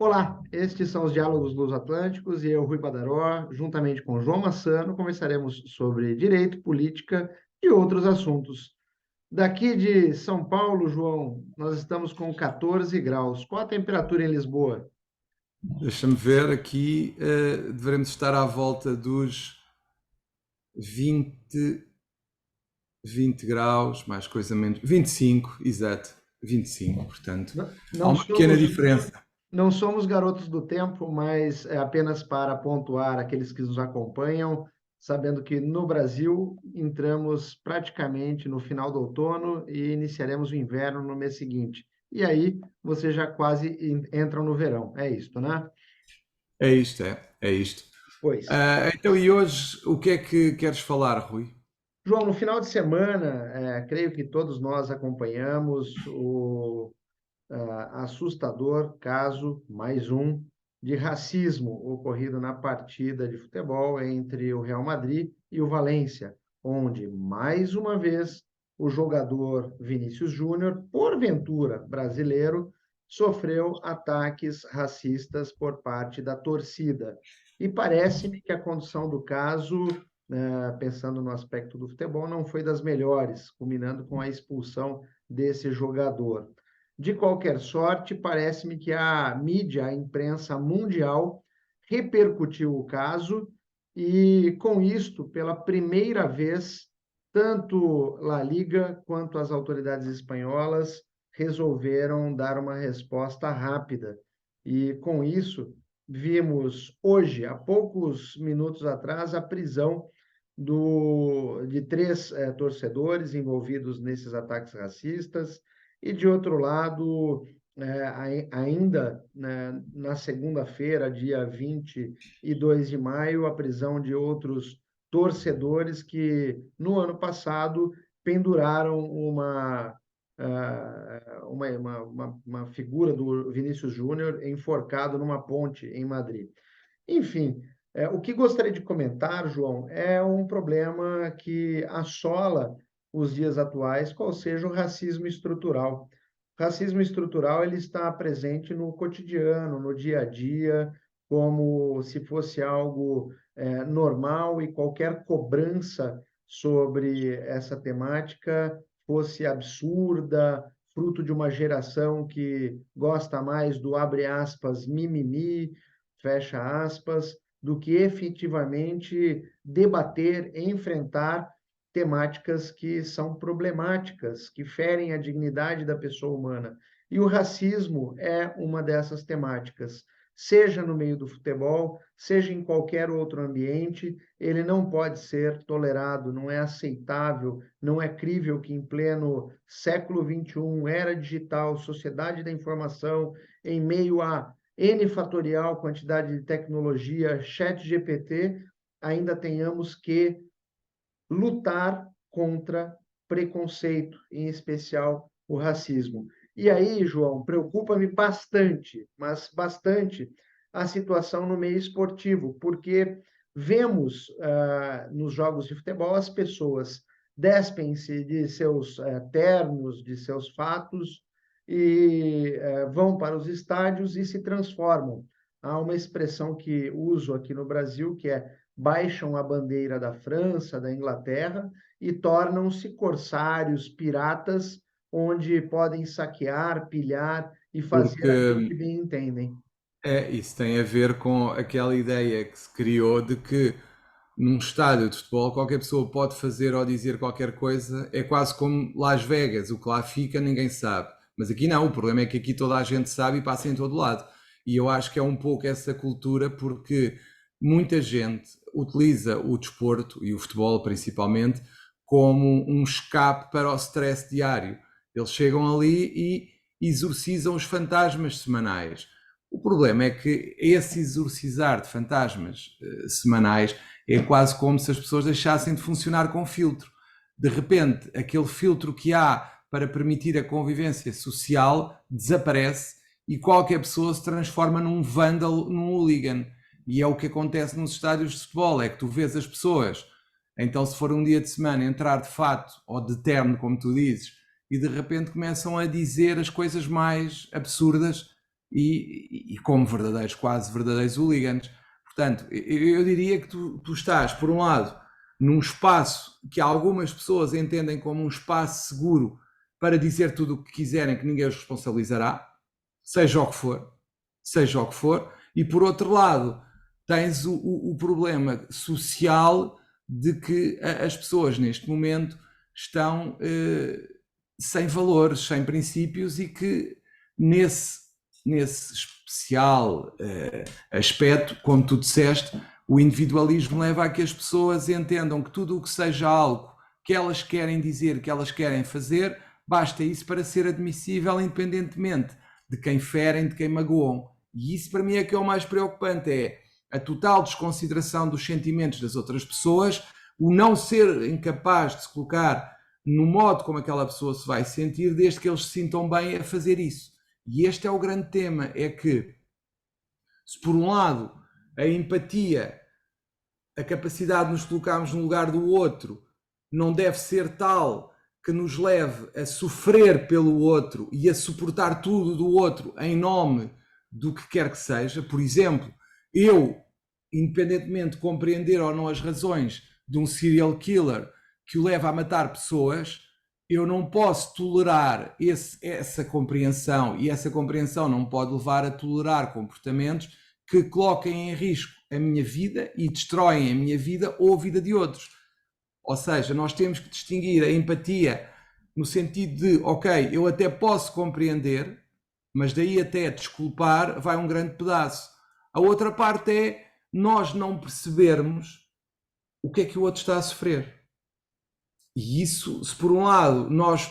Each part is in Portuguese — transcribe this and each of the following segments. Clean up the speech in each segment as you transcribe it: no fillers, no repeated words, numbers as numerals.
Olá, estes são os Diálogos Luso-Atlânticos e eu, Rui Badaró, juntamente com João Massano, conversaremos sobre direito, política e outros assuntos. Daqui de São Paulo, João, nós estamos com 14 graus. Qual a temperatura em Lisboa? Deixa-me ver aqui, devemos estar à volta dos 20, 20 graus, mais coisa menos, 25, exato, 25, portanto, Não, há não uma pequena somos, diferença. não somos garotos do tempo, mas é apenas para pontuar aqueles que nos acompanham, sabendo que no Brasil entramos praticamente no final do outono e iniciaremos o inverno no mês seguinte. E aí você já quase entra no verão. É isto, né? É isto. Pois. Então, e hoje, o que é que queres falar, Rui? João, no final de semana, creio que todos nós acompanhamos o assustador caso, mais um, de racismo ocorrido na partida de futebol entre o Real Madrid e o Valência, onde, mais uma vez, o jogador Vinícius Júnior, porventura brasileiro, sofreu ataques racistas por parte da torcida. E parece-me que a condução do caso, pensando no aspecto do futebol, não foi das melhores, culminando com a expulsão desse jogador. De qualquer sorte, parece-me que a mídia, a imprensa mundial, repercutiu o caso e, com isto, pela primeira vez, tanto La Liga quanto as autoridades espanholas resolveram dar uma resposta rápida. E, com isso, vimos hoje, há poucos minutos atrás, a prisão de três torcedores envolvidos nesses ataques racistas e, de outro lado, ainda né, na segunda-feira, dia 22 de maio, a prisão de outros torcedores que, no ano passado, penduraram uma figura do Vinícius Júnior enforcado numa ponte em Madrid. Enfim, o que gostaria de comentar, João, é um problema que assola os dias atuais, qual seja o racismo estrutural. O racismo estrutural ele está presente no cotidiano, no dia a dia, como se fosse algo normal e qualquer cobrança sobre essa temática fosse absurda, fruto de uma geração que gosta mais do abre aspas mimimi, fecha aspas, do que efetivamente debater, enfrentar temáticas que são problemáticas, que ferem a dignidade da pessoa humana. E o racismo é uma dessas temáticas. Seja no meio do futebol, seja em qualquer outro ambiente, ele não pode ser tolerado, não é aceitável, não é crível que em pleno século XXI, era digital, sociedade da informação, em meio a N fatorial, quantidade de tecnologia, chat GPT, ainda tenhamos que lutar contra preconceito, em especial o racismo. E aí, João, preocupa-me bastante, mas bastante, a situação no meio esportivo, porque vemos nos jogos de futebol as pessoas despem-se de seus ternos, de seus fatos e vão para os estádios e se transformam. Há uma expressão que uso aqui no Brasil que é baixam a bandeira da França, da Inglaterra e tornam-se corsários, piratas, onde podem saquear, pilhar e fazer Porque aquilo que bem entendem. isso tem a ver com aquela ideia que se criou de que num estádio de futebol qualquer pessoa pode fazer ou dizer qualquer coisa, é quase como Las Vegas, o que lá fica ninguém sabe. Mas aqui não, o problema é que aqui toda a gente sabe e passa em todo lado. E eu acho que é um pouco essa cultura porque muita gente utiliza o desporto e o futebol principalmente como um escape para o stress diário. Eles chegam ali e exorcizam os fantasmas semanais. O problema é que esse exorcizar de fantasmas semanais é quase como se as pessoas deixassem de funcionar com filtro. De repente, aquele filtro que há para permitir a convivência social desaparece e qualquer pessoa se transforma num vândalo, num hooligan. E é o que acontece nos estádios de futebol, é que tu vês as pessoas, então se for um dia de semana, entrar de fato ou de terno, como tu dizes, e de repente começam a dizer as coisas mais absurdas e como verdadeiros, quase verdadeiros hooligans. Portanto, eu diria que tu estás, por um lado, num espaço que algumas pessoas entendem como um espaço seguro para dizer tudo o que quiserem, que ninguém os responsabilizará, seja o que for, seja o que for, e por outro lado, tens o problema social de que as pessoas neste momento estão sem valores, sem princípios e que nesse especial aspecto, como tu disseste, o individualismo leva a que as pessoas entendam que tudo o que seja algo que elas querem dizer, que elas querem fazer, basta isso para ser admissível, independentemente de quem ferem, de quem magoam. E isso para mim é que é o mais preocupante, é a total desconsideração dos sentimentos das outras pessoas, o não ser incapaz de se colocar no modo como aquela pessoa se vai sentir, desde que eles se sintam bem a fazer isso. E este é o grande tema, é que, se por um lado a empatia, a capacidade de nos colocarmos no lugar do outro, não deve ser tal que nos leve a sofrer pelo outro e a suportar tudo do outro em nome do que quer que seja. Por exemplo, eu, independentemente de compreender ou não as razões de um serial killer que o leva a matar pessoas, eu não posso tolerar essa compreensão, e essa compreensão não pode levar a tolerar comportamentos que coloquem em risco a minha vida e destroem a minha vida ou a vida de outros. Ou seja, nós temos que distinguir a empatia no sentido de, ok, eu até posso compreender, mas daí até desculpar vai um grande pedaço. A outra parte é nós não percebermos o que é que o outro está a sofrer. E isso, se por um lado nós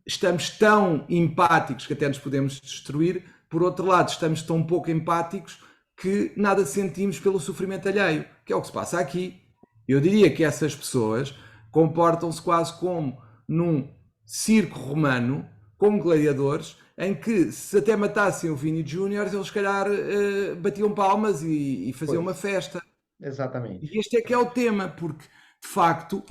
estamos tão empáticos que até nos podemos destruir, por outro lado estamos tão pouco empáticos que nada sentimos pelo sofrimento alheio, que é o que se passa aqui. Eu diria que essas pessoas comportam-se quase como num circo romano, como gladiadores, em que se até matassem o Vini Júnior, eles se calhar batiam palmas e faziam uma Pois, festa. E exatamente. este é que é o tema, porque de facto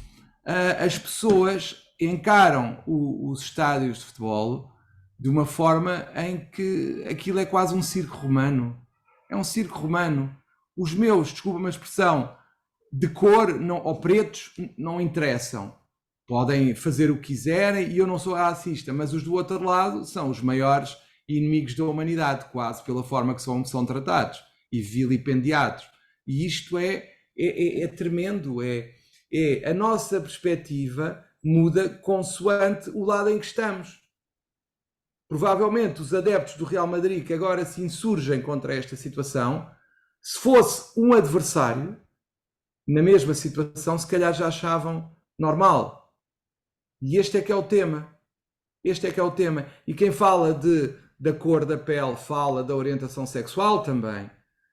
as pessoas encaram os estádios de futebol de uma forma em que aquilo é quase um circo romano. É um circo romano. Os meus, desculpa-me a expressão, de cor não, ou pretos não interessam. Podem fazer o que quiserem e eu não sou racista, mas os do outro lado são os maiores inimigos da humanidade, quase pela forma que são tratados e vilipendiados. E isto é tremendo, a nossa perspectiva muda consoante o lado em que estamos. Provavelmente os adeptos do Real Madrid que agora se insurgem contra esta situação, se fosse um adversário, na mesma situação, se calhar já achavam normal. E este é que é o tema. Este é que é o tema. E quem fala da cor da pele fala da orientação sexual também,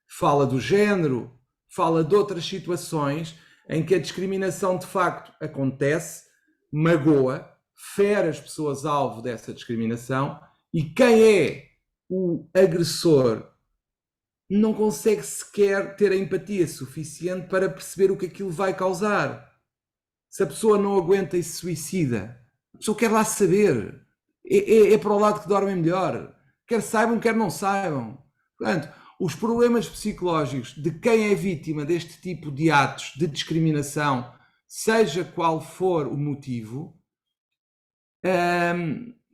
fala do género, fala de outras situações em que a discriminação de facto acontece, magoa, fere as pessoas alvo dessa discriminação e quem é o agressor não consegue sequer ter a empatia suficiente para perceber o que aquilo vai causar. Se a pessoa não aguenta e se suicida, a pessoa quer lá saber. É para o lado que dormem melhor. Quer saibam, quer não saibam. Portanto, os problemas psicológicos de quem é vítima deste tipo de atos de discriminação, seja qual for o motivo,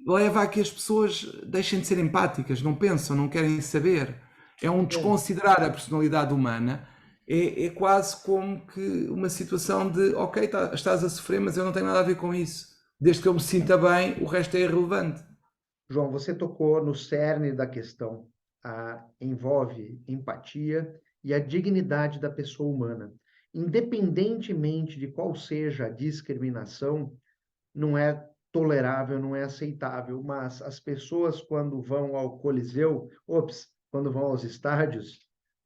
leva a que as pessoas deixem de ser empáticas, não pensam, não querem saber. É um desconsiderar a personalidade humana, é quase como que uma situação de ok, estás a sofrer, mas eu não tenho nada a ver com isso. Desde que eu me sinta bem, o resto é irrelevante. João, você tocou no cerne da questão. Envolve empatia e a dignidade da pessoa humana. Independentemente de qual seja a discriminação, não é tolerável, não é aceitável, mas as pessoas, quando vão ao Coliseu, quando vão aos estádios,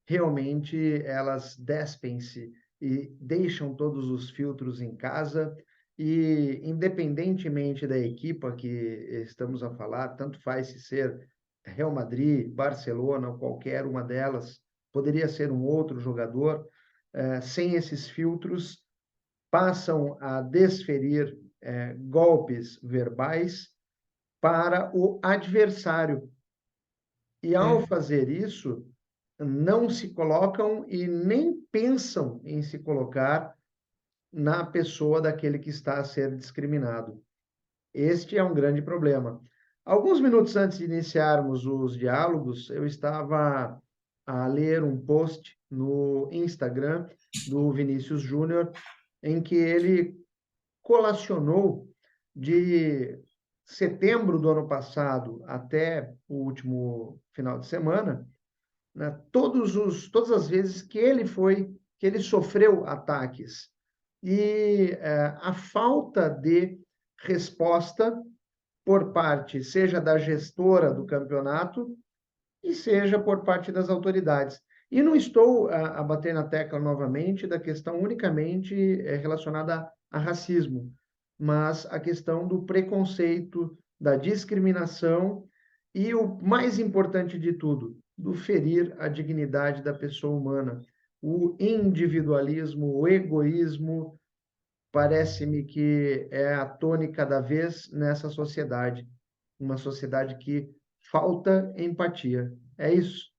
realmente elas despem-se e deixam todos os filtros em casa e, independentemente da equipa que estamos a falar, tanto faz se ser Real Madrid, Barcelona, ou qualquer uma delas, poderia ser um outro jogador, sem esses filtros, passam a desferir golpes verbais para o adversário. E, ao É, fazer isso, não se colocam e nem pensam em se colocar na pessoa daquele que está a ser discriminado. Este é um grande problema. Alguns minutos antes de iniciarmos os diálogos, eu estava a ler um post no Instagram do Vinícius Júnior, em que ele colacionou de setembro do ano passado até o último final de semana, né, todas as vezes que ele sofreu ataques. E a falta de resposta por parte, seja da gestora do campeonato, e seja por parte das autoridades. E não estou a bater na tecla novamente da questão unicamente relacionada a racismo, mas a questão do preconceito, da discriminação e, o mais importante de tudo, do ferir a dignidade da pessoa humana. O individualismo, o egoísmo, parece-me que é a tônica da vez nessa sociedade. Uma sociedade que falta empatia. É isso.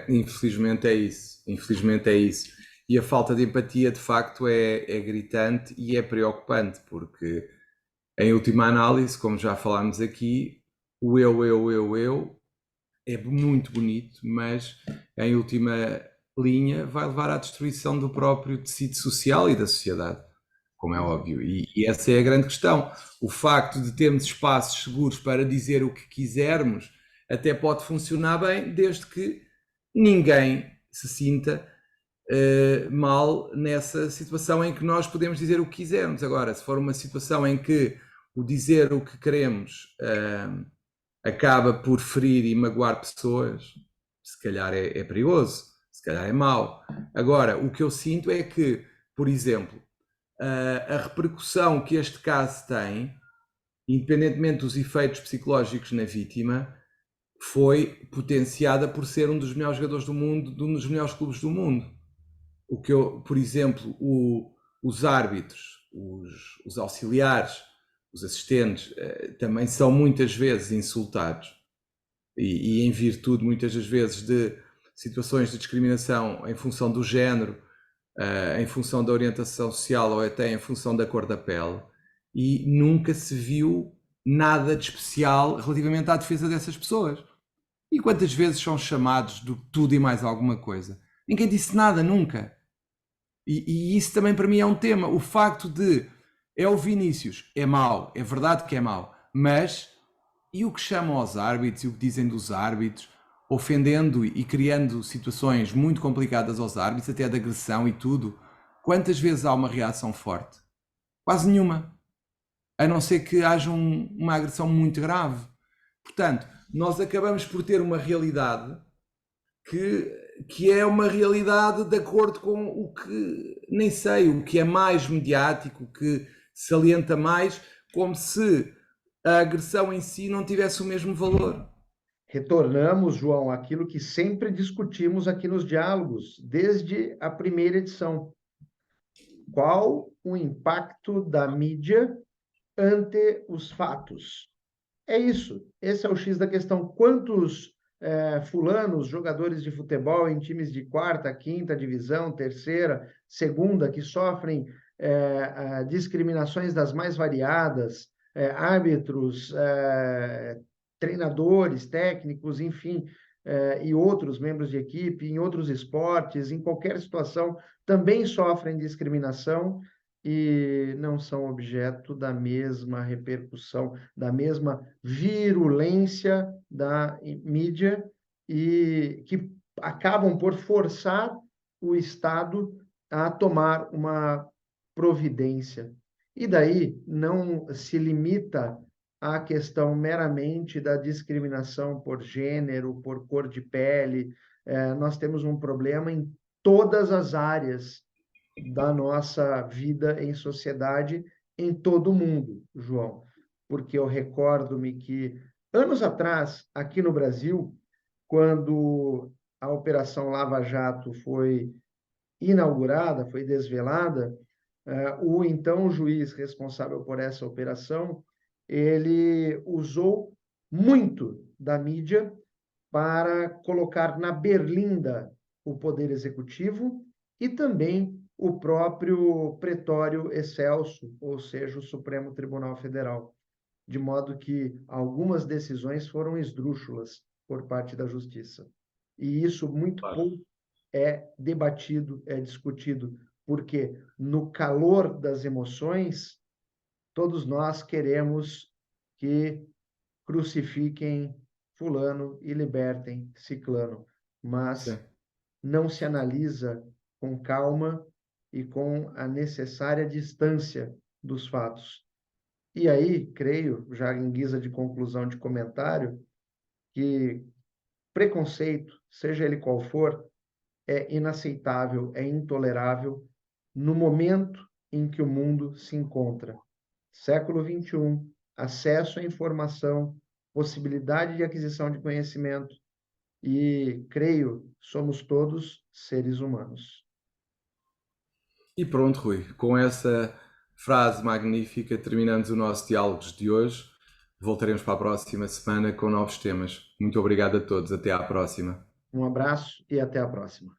infelizmente é isso. Infelizmente é isso. E a falta de empatia, de facto, é gritante e é preocupante, porque, em última análise, como já falámos aqui, o eu é muito bonito, mas, em última linha, vai levar à destruição do próprio tecido social e da sociedade, como é óbvio. E essa é a grande questão. O facto de termos espaços seguros para dizer o que quisermos até pode funcionar bem, desde que ninguém se sinta mal nessa situação em que nós podemos dizer o que quisermos. Agora, se for uma situação em que o dizer o que queremos acaba por ferir e magoar pessoas, se calhar é perigoso, se calhar é mau. Agora, o que eu sinto é que, por exemplo, a repercussão que este caso tem, independentemente dos efeitos psicológicos na vítima, foi potenciada por ser um dos melhores jogadores do mundo, de um dos melhores clubes do mundo. O que eu, por exemplo, os árbitros, os auxiliares, os assistentes, também são muitas vezes insultados e em virtude muitas das vezes de situações de discriminação em função do género, em função da orientação social ou até em função da cor da pele, e nunca se viu nada de especial relativamente à defesa dessas pessoas. E quantas vezes são chamados de tudo e mais alguma coisa? Ninguém disse nada, nunca. E isso também para mim é um tema. O facto de é o Vinícius, é mau, é verdade que é mau, mas e o que chamam aos árbitros e o que dizem dos árbitros, ofendendo e criando situações muito complicadas aos árbitros, até de agressão e tudo. Quantas vezes há uma reação forte? Quase nenhuma. A não ser que haja uma agressão muito grave. Portanto, nós acabamos por ter uma realidade que é uma realidade de acordo com o que, nem sei, o que é mais mediático, o que salienta mais, como se a agressão em si não tivesse o mesmo valor. Retornamos, João, àquilo que sempre discutimos aqui nos diálogos, desde a primeira edição. Qual o impacto da mídia ante os fatos? É isso. Esse é o X da questão. Quantos fulanos, jogadores de futebol em times de quarta, quinta divisão, terceira, segunda, que sofrem discriminações das mais variadas, árbitros, treinadores, técnicos, enfim, e outros membros de equipe, em outros esportes, em qualquer situação, também sofrem discriminação e não são objeto da mesma repercussão, da mesma virulência da mídia e que acabam por forçar o Estado a tomar uma providência. E daí não se limita à questão meramente da discriminação por gênero, por cor de pele. Nós temos um problema em todas as áreas da nossa vida em sociedade em todo o mundo, João. Porque eu recordo-me que, anos atrás, aqui no Brasil, quando a Operação Lava Jato foi inaugurada, foi desvelada, o então juiz responsável por essa operação, ele usou muito da mídia para colocar na berlinda o Poder Executivo e também o próprio Pretório Excelso, ou seja, o Supremo Tribunal Federal, de modo que algumas decisões foram esdrúxulas por parte da Justiça. E isso muito Claro. pouco é debatido, é discutido, porque no calor das emoções, todos nós queremos que crucifiquem fulano e libertem ciclano, Sim. mas não se analisa com calma e com a necessária distância dos fatos. E aí, creio, já em guisa de conclusão de comentário, que preconceito, seja ele qual for, é inaceitável, é intolerável no momento em que o mundo se encontra. Século XXI, acesso à informação, possibilidade de aquisição de conhecimento e, creio, somos todos seres humanos. E pronto, Rui, com essa frase magnífica terminamos o nosso diálogo de hoje. Voltaremos para a próxima semana com novos temas. Muito obrigado a todos, até à próxima. Um abraço e até a próxima.